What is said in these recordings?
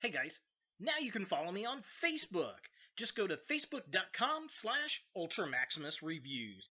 Hey guys, now you can follow me on Facebook. Just go to facebook.com/UltraMaximusReviews.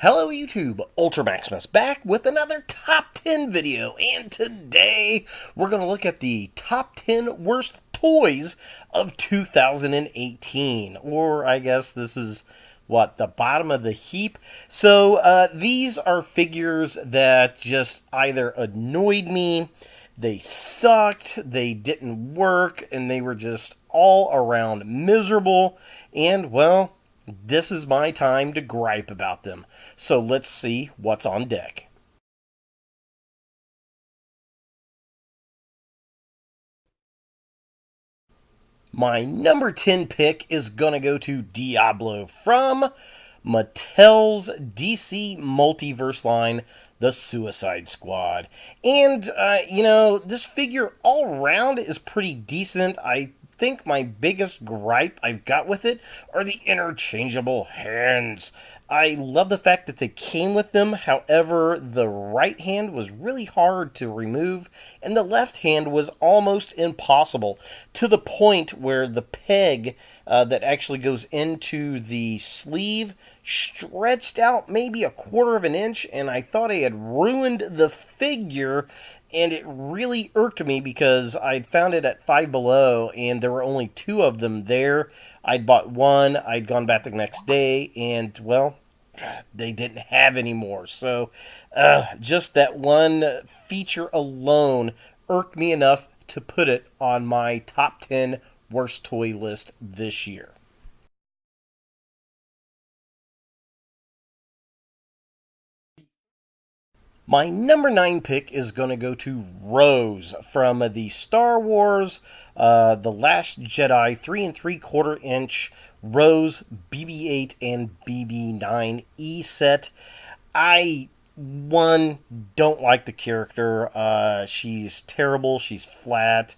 Hello YouTube, Ultra Maximus back with another top 10 video, and today we're going to look at the top 10 worst toys of 2018, or I guess this is the bottom of the heap. So these are figures that just either annoyed me, they sucked, they didn't work, and they were just all around miserable, and well, this is my time to gripe about them. So let's see what's on deck. My number 10 pick is going to go to Diablo from Mattel's DC Multiverse line, the Suicide Squad. And, this figure all around is pretty decent. I think my biggest gripe I've got with it are the interchangeable hands. I love the fact that they came with them. However, the right hand was really hard to remove, and the left hand was almost impossible, to the point where the peg that actually goes into the sleeve stretched out maybe a quarter of an inch, and I thought I had ruined the figure. And it really irked me because I'd found it at Five Below, and there were only two of them there. I'd bought one, I'd gone back the next day, and, well, they didn't have any more. So, just that one feature alone irked me enough to put it on my top 10 worst toy list this year. My number 9 pick is going to go to Rose from the Star Wars The Last Jedi 3 3/4 inch Rose BB-8 and BB-9 set. I don't like the character. She's terrible. She's flat.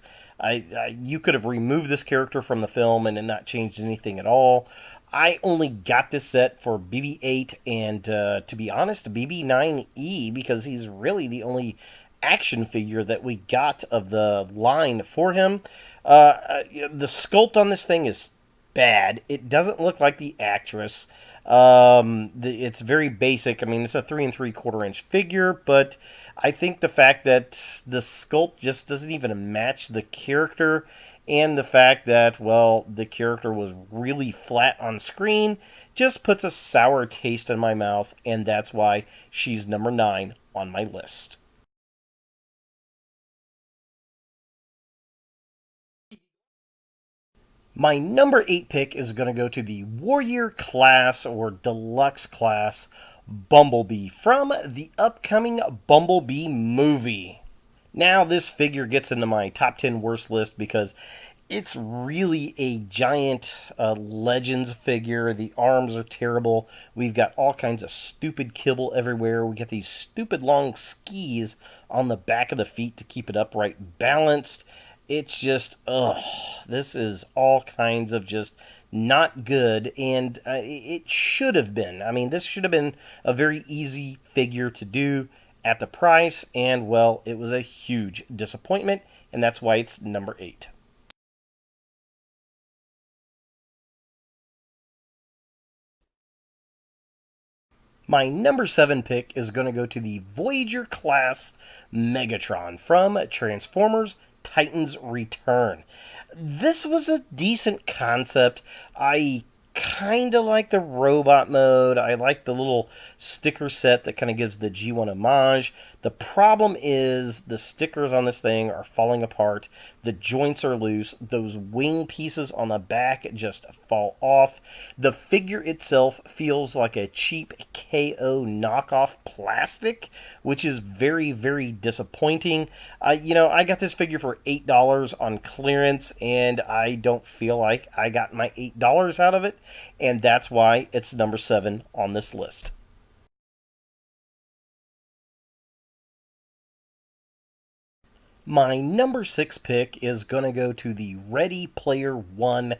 You could have removed this character from the film and it not changed anything at all. I only got this set for BB-8 and, to be honest, BB-9E, because he's really the only action figure that we got of the line for him. The sculpt on this thing is bad. It doesn't look like the actress. It's very basic. I mean, it's a 3 3/4 inch figure, but I think the fact that the sculpt just doesn't even match the character, and the fact that, well, the character was really flat on screen just puts a sour taste in my mouth, and that's why she's number 9 on my list. My number 8 pick is going to go to the Warrior Class or Deluxe Class Bumblebee from the upcoming Bumblebee movie. Now, this figure gets into my top 10 worst list because it's really a giant Legends figure. The arms are terrible. We've got all kinds of stupid kibble everywhere. We get these stupid long skis on the back of the feet to keep it upright balanced. It's just, this is all kinds of just not good, and it should have been. I mean, this should have been a very easy figure to do at the price, and, well, it was a huge disappointment, and that's why it's number 8. My number 7 pick is going to go to the Voyager Class Megatron from Transformers Titans Return. This was a decent concept. I kind of like the robot mode. I like the little sticker set that kind of gives the G1 homage. The problem is the stickers on this thing are falling apart. The joints are loose. Those wing pieces on the back just fall off. The figure itself feels like a cheap KO knockoff plastic, which is very, very disappointing. I got this figure for $8 on clearance, and I don't feel like I got my $8 out of it, and that's why it's number 7 on this list. My number 6 pick is going to go to the Ready Player One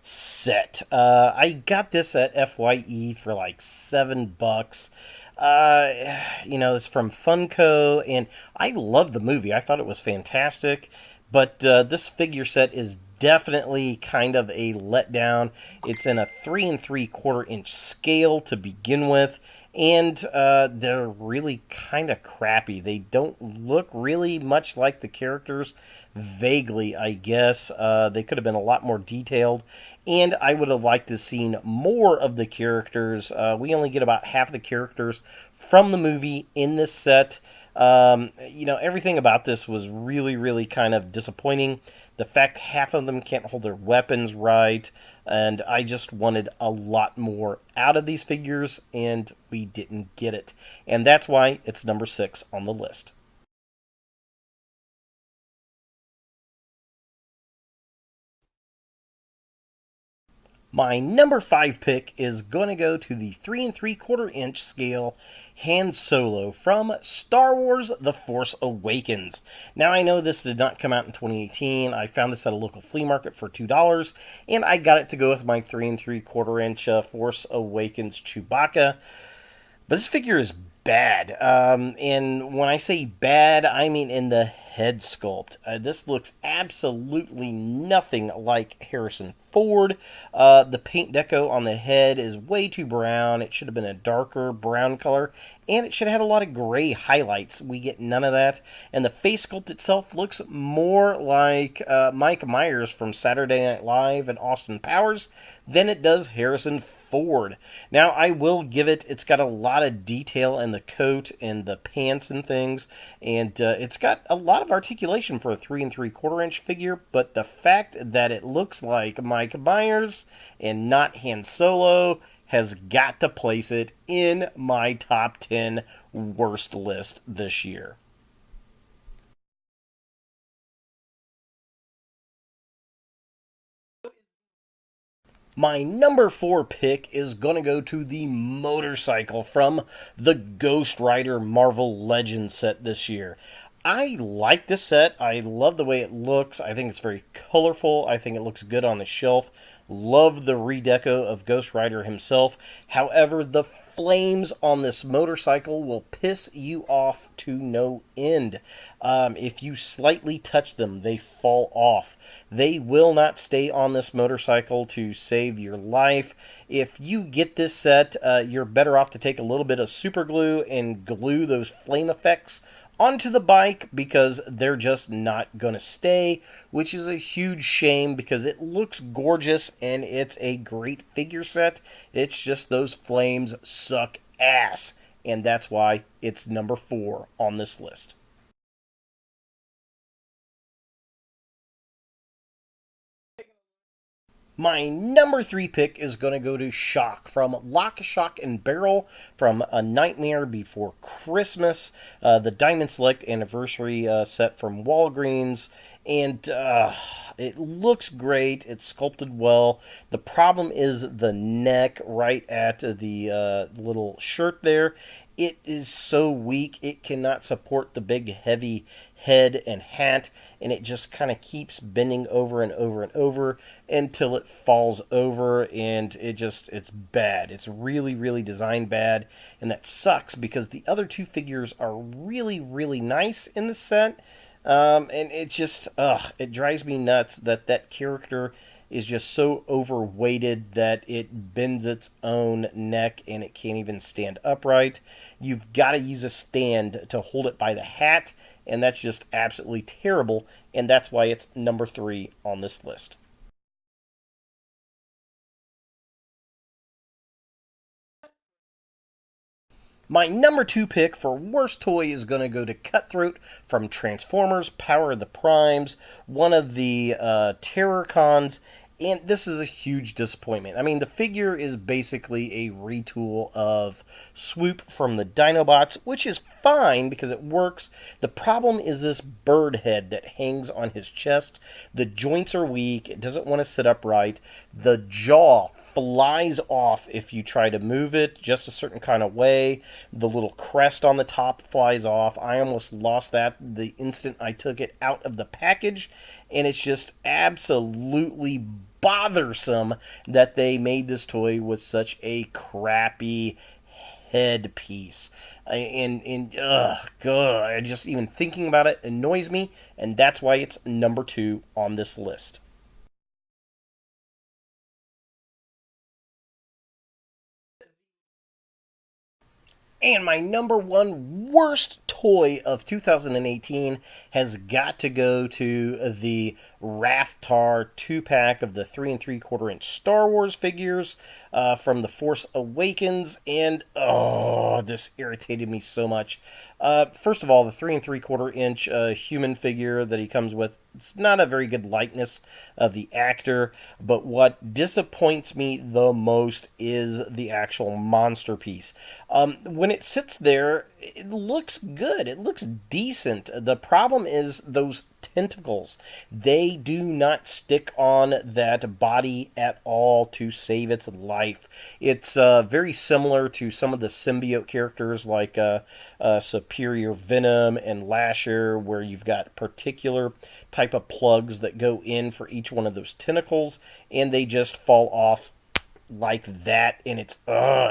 set. I got this at FYE for like $7. It's from Funko, and I love the movie. I thought it was fantastic, but this figure set is definitely kind of a letdown. It's in a 3 3/4 inch scale to begin with, and they're really kind of crappy. They don't look really much like the characters. Vaguely, I guess. They could have been a lot more detailed, and I would have liked to have seen more of the characters. We only get about half the characters from the movie in this set. Everything about this was really, really kind of disappointing. The fact half of them can't hold their weapons right, and I just wanted a lot more out of these figures, and we didn't get it. And that's why it's number 6 on the list. My number 5 pick is going to go to the 3 3/4 inch scale Han Solo from Star Wars The Force Awakens. Now, I know this did not come out in 2018. I found this at a local flea market for $2, and I got it to go with my 3 3/4 inch Force Awakens Chewbacca. But this figure is bad. And when I say bad, I mean in the head sculpt. This looks absolutely nothing like Harrison Ford. The paint deco on the head is way too brown. It should have been a darker brown color, and it should have had a lot of gray highlights. We get none of that. And the face sculpt itself looks more like Mike Myers from Saturday Night Live and Austin Powers than it does Harrison Ford. Now, I will give it's got a lot of detail in the coat and the pants and things, and it's got a lot of articulation for a 3 3/4 inch figure, but the fact that it looks like Mike Myers and not Han Solo has got to place it in my top 10 worst list this year. My number 4 pick is going to go to the motorcycle from the Ghost Rider Marvel Legends set this year. I like this set. I love the way it looks. I think it's very colorful. I think it looks good on the shelf. Love the redeco of Ghost Rider himself. However, the flames on this motorcycle will piss you off to no end. If you slightly touch them, they fall off. They will not stay on this motorcycle to save your life. If you get this set, you're better off to take a little bit of super glue and glue those flame effects onto the bike, because they're just not going to stay, which is a huge shame because it looks gorgeous and it's a great figure set. It's just those flames suck ass, and that's why it's number 4 on this list. My number 3 pick is going to go to Shock from Lock, Shock, and Barrel from A Nightmare Before Christmas, the Diamond Select Anniversary set from Walgreens. And it looks great. It's sculpted well. The problem is the neck right at the little shirt there. It is so weak. It cannot support the big, heavy head and hat, and it just kind of keeps bending over and over and over until it falls over, and it's bad. It's really, really designed bad, and that sucks because the other two figures are really, really nice in the set. And it just, it drives me nuts that that character is just so overweighted that it bends its own neck and it can't even stand upright. You've got to use a stand to hold it by the hat, and that's just absolutely terrible, and that's why it's number 3 on this list. My number 2 pick for worst toy is going to go to Cutthroat from Transformers Power of the Primes, one of the Terror Cons, and this is a huge disappointment. I mean, the figure is basically a retool of Swoop from the Dinobots, which is fine because it works. The problem is this bird head that hangs on his chest. The joints are weak, it doesn't want to sit upright. The jaw flies off if you try to move it just a certain kind of way. The little crest on the top flies off. I almost lost that the instant I took it out of the package, and it's just absolutely bothersome that they made this toy with such a crappy headpiece. And God, just even thinking about it annoys me, and that's why it's number 2 on this list. And my number 1 worst toy of 2018 has got to go to the Rathtar 2-pack of the 3 3/4 inch Star Wars figures from The Force Awakens. And, oh, this irritated me so much. First of all, the 3 3/4 inch human figure that he comes with, it's not a very good likeness of the actor, but what disappoints me the most is the actual monster piece. When it sits there, it looks good. It looks decent. The problem is those tentacles. They do not stick on that body at all to save its life. It's very similar to some of the symbiote characters like Superior Venom and Lasher, where you've got particular type of plugs that go in for each one of those tentacles, and they just fall off like that, and it's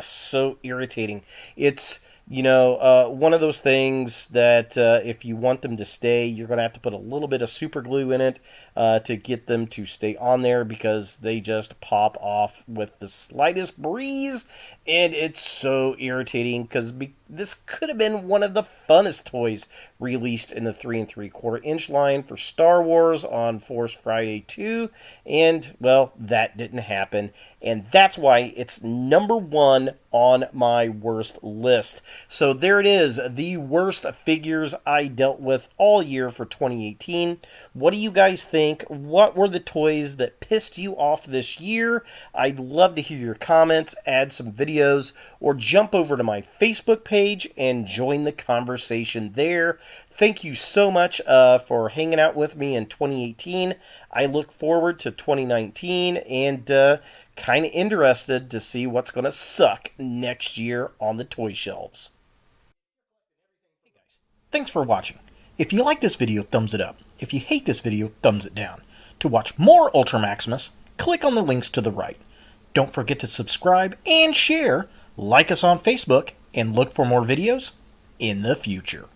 so irritating. It's one of those things that if you want them to stay, you're going to have to put a little bit of super glue in it to get them to stay on there, because they just pop off with the slightest breeze, and it's so irritating because this could have been one of the funnest toys released in the 3 3/4 inch line for Star Wars on Force Friday 2, and, well, that didn't happen, and that's why it's number 1 on my worst list. So there it is, the worst figures I dealt with all year for 2018. What do you guys think? What were the toys that pissed you off this year? I'd love to hear your comments, add some videos, or jump over to my Facebook page and join the conversation there. Thank you so much for hanging out with me in 2018. I look forward to 2019 and kind of interested to see what's going to suck next year on the toy shelves. Thanks for watching. If you like this video, thumbs it up. If you hate this video, thumbs it down. To watch more Ultra Maximus, click on the links to the right. Don't forget to subscribe and share, like us on Facebook, and look for more videos in the future.